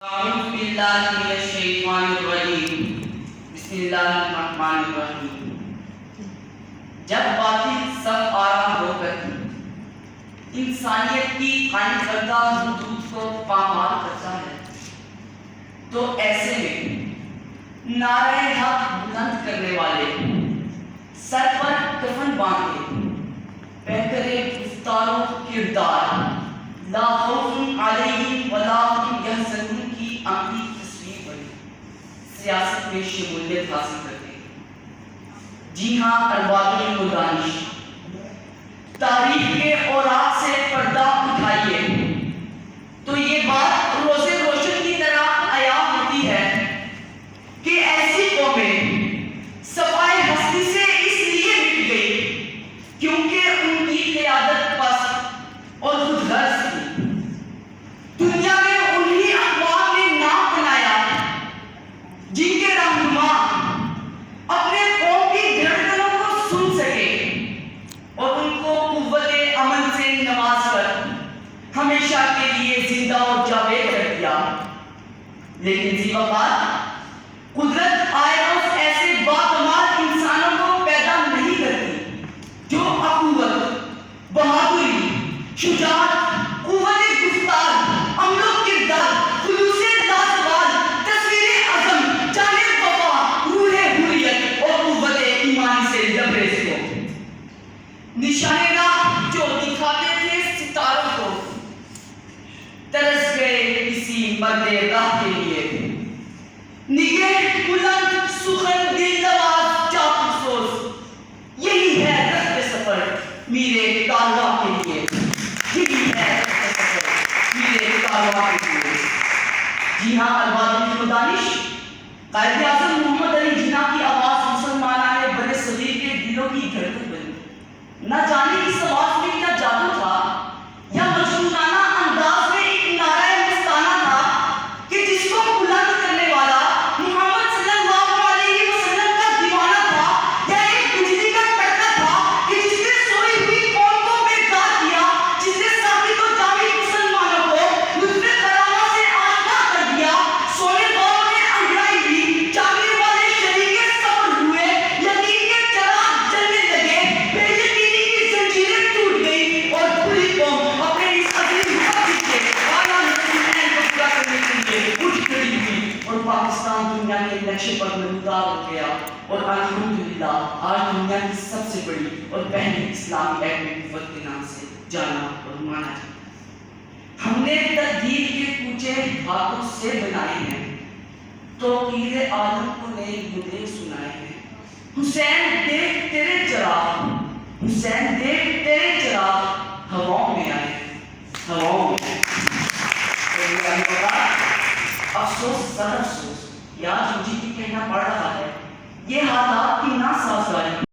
اعوذ باللہ من الشیطان الرجیم بسم اللہ الرحمن الرحیم۔ جب باطل سب آرا ہو کر انسانیت کی قائم کردہ حدود کو پامال کرتا ہے تو ایسے میں نعرہ حق بلند کرنے والے سر پر کفن باندھے بہتر گفتار و کردار لا خوف علیہم ولا هم یحزنون کی عملی تصویر بنی سیاست میں شمولیت حاصل کرتے۔ جی ہاں ارباب المدانش، تاریخ کے اوراق سے پردہ اٹھائیے تو یہ بات روز روشن کی طرح عیاں ہوتی ہے کہ ایسی قومیں صفائے ہستی سے اس لیے مٹ گئی کیونکہ ان کی قیادت پست اور خود غرض تھی۔ دنیا میں انہی اقوام نے نام بنایا جن کے رہنما اپنے قوم کی دھڑکنوں کو سن سکے اور ان کو قوت عمل سے نواز کر ہمیشہ کے لیے زندہ اور جاوید کر دیا۔ لیکن ذی وقت قدرت آئے روز ایسے باکمال انسانوں کو پیدا نہیں کرتی جو اخوت، بہادری، شجاعت، قوت گفتار، عمل و کردار، خلوص لازوال، تصویر عزم، جان وفا، روح حریت اور قوت ایمان سے لبریز ہو۔ نشان راہ جو دکھاتے تھے ستاروں کو ترس گئے کسی مرد راہ کے لیے۔ نگہ بلند سخن دل نواز چاپ سوز، یہی ہے رخت سفر میرے کارواں کے لیے، یہی ہے رخت سفر میرے کارواں کے لیے۔ جی ہاں ارباب المدانش، قائد اعظم محمد علی جناح کی آواز مسلمانان بر صغیر کے دلوں کی دھڑکن بنی۔ نہ جانے اس آواز میں کیا جادو تھا یا مجنونانہ انداز میں ایک نعرہ مستانہ تھا کہ جس کو بلند کرنے والا محمد صلی اللہ علیہ وسلم کا دیوانہ تھا یا ایک بجلی کا کڑکا تھا کہ جس نے سوئی ہوئی قوم کو بیدار کیا، جس نے ثابت و جامد مسلمانوں کو لطف کرامہ سے آشنا کر دیا۔ سونے والوں نے انگڑائی لی، جاگنے والے شریک صبر ہوئے، یقین کے چراغ جلنے لگے، بے یقینی کی زنجیریں ٹوٹ گئی اور پوری قوم اپنے اس عظیم مقصد کے اعلیٰ نتیجے کو پورا کرنے کے لیے اٹھ کھڑی ہوئی اور پاکستان دنیا کے نقشے پر نمودار ہو گیا اور الحمدللہ آج دنیا کی سب سے بڑی اور پہلی اسلامی ایٹمی قوت کے نام سے جانا اور مانا جاتا ہے۔ ہم نے تقدیر کے کوچے ہاتھوں سے بنائے ہیں، توقیر عالم کو نئے گدے سنائے ہیں۔ حسین دیکھ تیرے چراغ، حسین دیکھ تیرے چراغ ہواؤں میں آئے، ہواؤں میں آئے۔ افسوس سر افسوس، یہ آج مجھے بھی کہنا پڑ رہا ہے، یہ حالات کی ناسازگاری